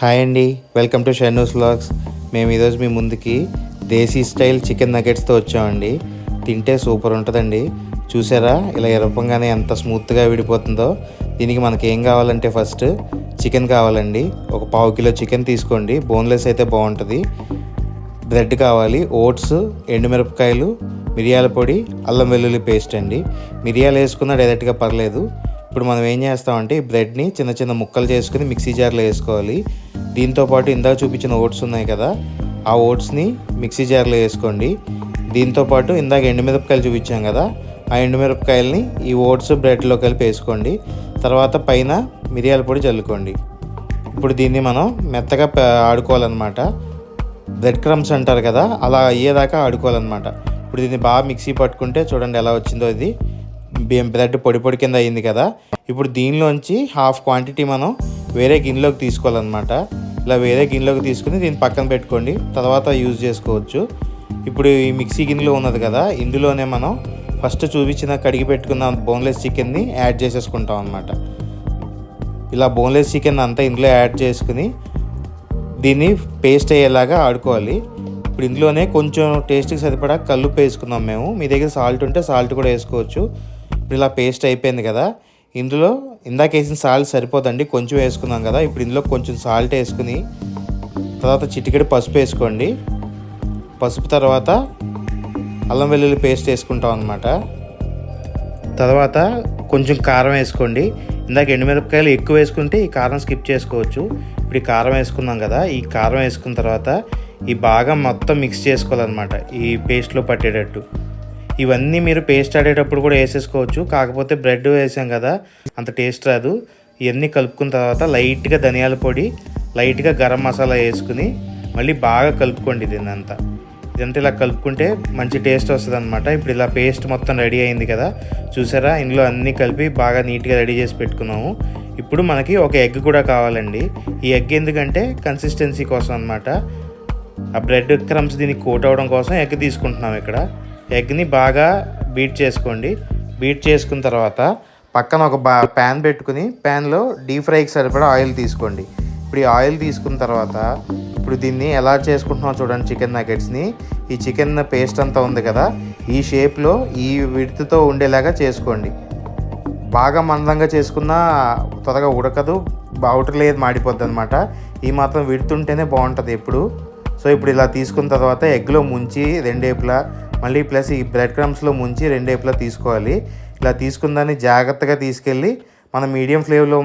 Hi అండి, welcome to షైనూస్ vlogs. మేము ఈరోజు మీ ముందుకి దేశీ స్టైల్ చికెన్ నగెట్స్తో వచ్చామండి. తింటే సూపర్ ఉంటుందండి. చూసారా ఇలా ఎరపంగానే ఎంత స్మూత్గా విడిపోతుందో. దీనికి మనకి ఏం కావాలంటే ఫస్ట్ చికెన్ కావాలండి. ఒక 1/2 కిలో చికెన్ తీసుకోండి, బోన్లెస్ అయితే బాగుంటుంది. బ్రెడ్ కావాలి, ఓట్స్, ఎండుమిరపకాయలు, మిరియాల పొడి, అల్లం వెల్లుల్లి పేస్ట్ అండి. మిరియాలు వేసుకున్నా డైరెక్ట్గా పర్లేదు. ఇప్పుడు మనం ఏం చేస్తామంటే ఈ బ్రెడ్ని చిన్న చిన్న ముక్కలు చేసుకుని మిక్సీ జార్లో వేసుకోవాలి. దీంతోపాటు ఇందాక చూపించిన ఓట్స్ ఉన్నాయి కదా, ఆ ఓట్స్ని మిక్సీ జార్లో వేసుకోండి. దీంతోపాటు ఇందాక ఎండుమిరపకాయలు చూపించాం కదా, ఆ ఎండుమిరపకాయలని ఈ ఓట్స్ బ్రెడ్లో కలిపి వేసుకోండి. తర్వాత పైన మిరియాల పొడి చల్లుకోండి. ఇప్పుడు దీన్ని మనం మెత్తగా ఆడుకోవాలన్నమాట. బ్రెడ్ క్రమ్స్ అంటారు కదా, అలా అయ్యేదాకా ఆడుకోవాలన్నమాట. ఇప్పుడు దీన్ని బాగా మిక్సీ పట్టుకుంటే చూడండి ఎలా వచ్చిందో. ఇది బ్రెడ్ పొడి పొడి కింద అయింది కదా. ఇప్పుడు దీనిలోంచి హాఫ్ క్వాంటిటీ మనం వేరే గిన్నెలోకి తీసుకోవాలన్నమాట. ఇలా వేరే గిన్నెలోకి తీసుకుని దీన్ని పక్కన పెట్టుకోండి, తర్వాత యూజ్ చేసుకోవచ్చు. ఇప్పుడు ఈ మిక్సీ గిన్నెలో ఉన్నది కదా, ఇందులోనే మనం ఫస్ట్ చూపించిన కడిగి పెట్టుకున్న బోన్లెస్ చికెన్ని యాడ్ చేసేసుకుంటాం అన్నమాట. ఇలా బోన్లెస్ చికెన్ అంతా ఇందులో యాడ్ చేసుకుని దీన్ని పేస్ట్ అయ్యేలాగా ఆడుకోవాలి. ఇప్పుడు ఇందులోనే కొంచెం టేస్ట్కి సరిపడా కల్లుప్పు వేసుకున్నాం మేము. మీ దగ్గర సాల్ట్ ఉంటే సాల్ట్ కూడా వేసుకోవచ్చు. ఇప్పుడు ఇలా పేస్ట్ అయిపోయింది కదా, ఇందులో ఇందాక వేసిన సాల్ట్ సరిపోదండి, కొంచెం వేసుకున్నాం కదా. ఇప్పుడు ఇందులో కొంచెం సాల్ట్ వేసుకుని తర్వాత చిటికెడు పసుపు వేసుకోండి. పసుపు తర్వాత అల్లం వెల్లుల్లి పేస్ట్ వేసుకుంటాం అన్నమాట. తర్వాత కొంచెం కారం వేసుకోండి. ఇందాక ఎండుమిరపకాయలు ఎక్కువ వేసుకుంటే ఈ కారం స్కిప్ చేసుకోవచ్చు. ఇప్పుడు ఈ కారం వేసుకున్నాం కదా, ఈ కారం వేసుకున్న తర్వాత ఈ బాగా మొత్తం మిక్స్ చేసుకోవాలన్నమాట, ఈ పేస్ట్లో పట్టేటట్టు. ఇవన్నీ మీరు పేస్ట్ ఆడేటప్పుడు కూడా వేసేసుకోవచ్చు, కాకపోతే బ్రెడ్ వేసాం కదా అంత టేస్ట్ రాదు. ఇవన్నీ కలుపుకున్న తర్వాత లైట్గా ధనియాల పొడి, లైట్గా గరం మసాలా వేసుకుని మళ్ళీ బాగా కలుపుకోండి. ఇదంతా ఇలా కలుపుకుంటే మంచి టేస్ట్ వస్తుంది అనమాట. ఇప్పుడు ఇలా పేస్ట్ మొత్తం రెడీ అయింది కదా, చూసారా ఇందులో అన్నీ కలిపి బాగా నీట్గా రెడీ చేసి పెట్టుకున్నాము. ఇప్పుడు మనకి ఒక ఎగ్ కూడా కావాలండి. ఈ ఎగ్ ఎందుకంటే కన్సిస్టెన్సీ కోసం అనమాట. ఆ బ్రెడ్ క్రమ్స్ దీనికి కోట్ అవ్వడం కోసం ఎగ్ తీసుకుంటున్నాం. ఇక్కడ ఎగ్ని బాగా బీట్ చేసుకోండి. బీట్ చేసుకున్న తర్వాత పక్కన ఒక ప్యాన్ పెట్టుకుని ప్యాన్లో డీప్ ఫ్రైకి సరిపడా ఆయిల్ తీసుకోండి. ఇప్పుడు ఈ ఆయిల్ తీసుకున్న తర్వాత ఇప్పుడు దీన్ని ఎలా చేసుకుంటున్నాం చూడండి. చికెన్ నగెట్స్ని ఈ చికెన్ పేస్ట్ అంతా ఉంది కదా, ఈ షేప్లో ఈ విడ్త్తో ఉండేలాగా చేసుకోండి. బాగా మందంగా చేసుకున్నా త్వరగా ఉడకదు, అవుటర్ లేయర్ మాడిపోద్ది అనమాట. ఈ మాత్రం విడుతుంటేనే బాగుంటుంది ఎప్పుడు. సో ఇప్పుడు ఇలా తీసుకున్న తర్వాత ఎగ్లో ముంచి రెండేపులా, మళ్ళీ ప్లస్ ఈ బ్రెడ్ క్రమ్స్లో ముంచి రెండేపులా తీసుకోవాలి. ఇలా తీసుకున్న దాన్ని జాగ్రత్తగా తీసుకెళ్ళి మనం మీడియం ఫ్లేమ్లో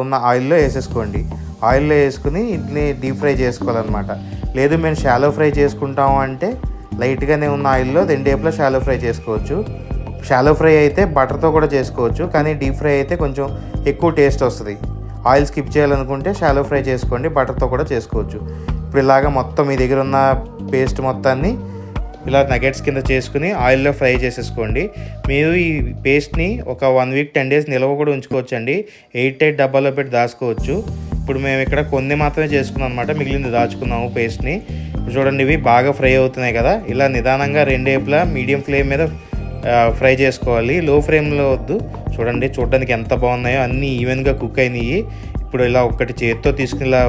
ఉన్న ఆయిల్లో వేసేసుకోండి. ఆయిల్లో వేసుకుని ఇడ్లీ డీప్ ఫ్రై చేసుకోవాలన్నమాట. లేదు మేము షాలో ఫ్రై చేసుకుంటాము అంటే లైట్గానే ఉన్న ఆయిల్లో రెండేపులా షాలో ఫ్రై చేసుకోవచ్చు. షాలో ఫ్రై అయితే బటర్తో కూడా చేసుకోవచ్చు, కానీ డీప్ ఫ్రై అయితే కొంచెం ఎక్కువ టేస్ట్ వస్తుంది. ఆయిల్ స్కిప్ చేయాలనుకుంటే షాలో ఫ్రై చేసుకోండి, బటర్తో కూడా చేసుకోవచ్చు. ఇప్పుడు ఇలాగ మొత్తం మీ దగ్గర ఉన్న పేస్ట్ మొత్తాన్ని ఇలా నగెట్స్ కింద చేసుకుని ఆయిల్లో ఫ్రై చేసేసుకోండి. మీరు ఈ పేస్ట్ని ఒక 1 వీక్ 10 డేస్ నిల్వ కూడా ఉంచుకోవచ్చు అండి. 8 డబ్బాలో పెట్టి దాచుకోవచ్చు. ఇప్పుడు మేము ఇక్కడ కొన్ని మాత్రమే చేసుకున్నాం అనమాట, మిగిలింది దాచుకున్నాము పేస్ట్ని. చూడండి ఇవి బాగా ఫ్రై అవుతున్నాయి కదా, ఇలా నిదానంగా రెండేపులా మీడియం ఫ్లేమ్ మీద ఫ్రై చేసుకోవాలి, లో ఫ్లేమ్లో వద్దు. చూడడానికి ఎంత బాగున్నాయో, అన్నీ ఈవెన్గా కుక్ అయినాయి. ఇప్పుడు ఇలా ఒక్కటి చేతితో తీసుకుని ఇలా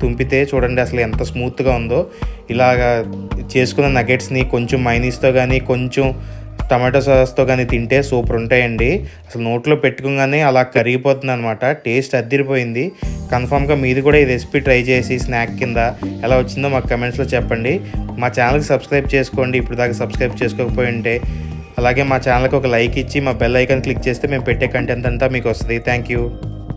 తుంపితే చూడండి అసలు ఎంత స్మూత్గా ఉందో. ఇలాగా చేసుకున్న నగెట్స్ని కొంచెం మైనీస్తో కానీ కొంచెం టమాటో సాస్తో కానీ తింటే సూపర్ ఉంటాయండి. అసలు నోట్లో పెట్టుకోగానే అలా కరిగిపోతుంది అనమాట. టేస్ట్ అద్దిరిపోయింది. కన్ఫామ్గా మీరు కూడా ఈ రెసిపీ ట్రై చేసి స్నాక్ కింద ఎలా వచ్చిందో మాకు కమెంట్స్లో చెప్పండి. మా ఛానల్కి సబ్స్క్రైబ్ చేసుకోండి ఇప్పుడు దాకా సబ్స్క్రైబ్ చేసుకోకపోయి ఉంటే. అలాగే మా ఛానల్కి ఒక లైక్ ఇచ్చి మా బెల్ ఐకాన్ క్లిక్ చేస్తే మేము పెట్టే కంటెంట్ అంతా మీకు వస్తుంది. Thank you.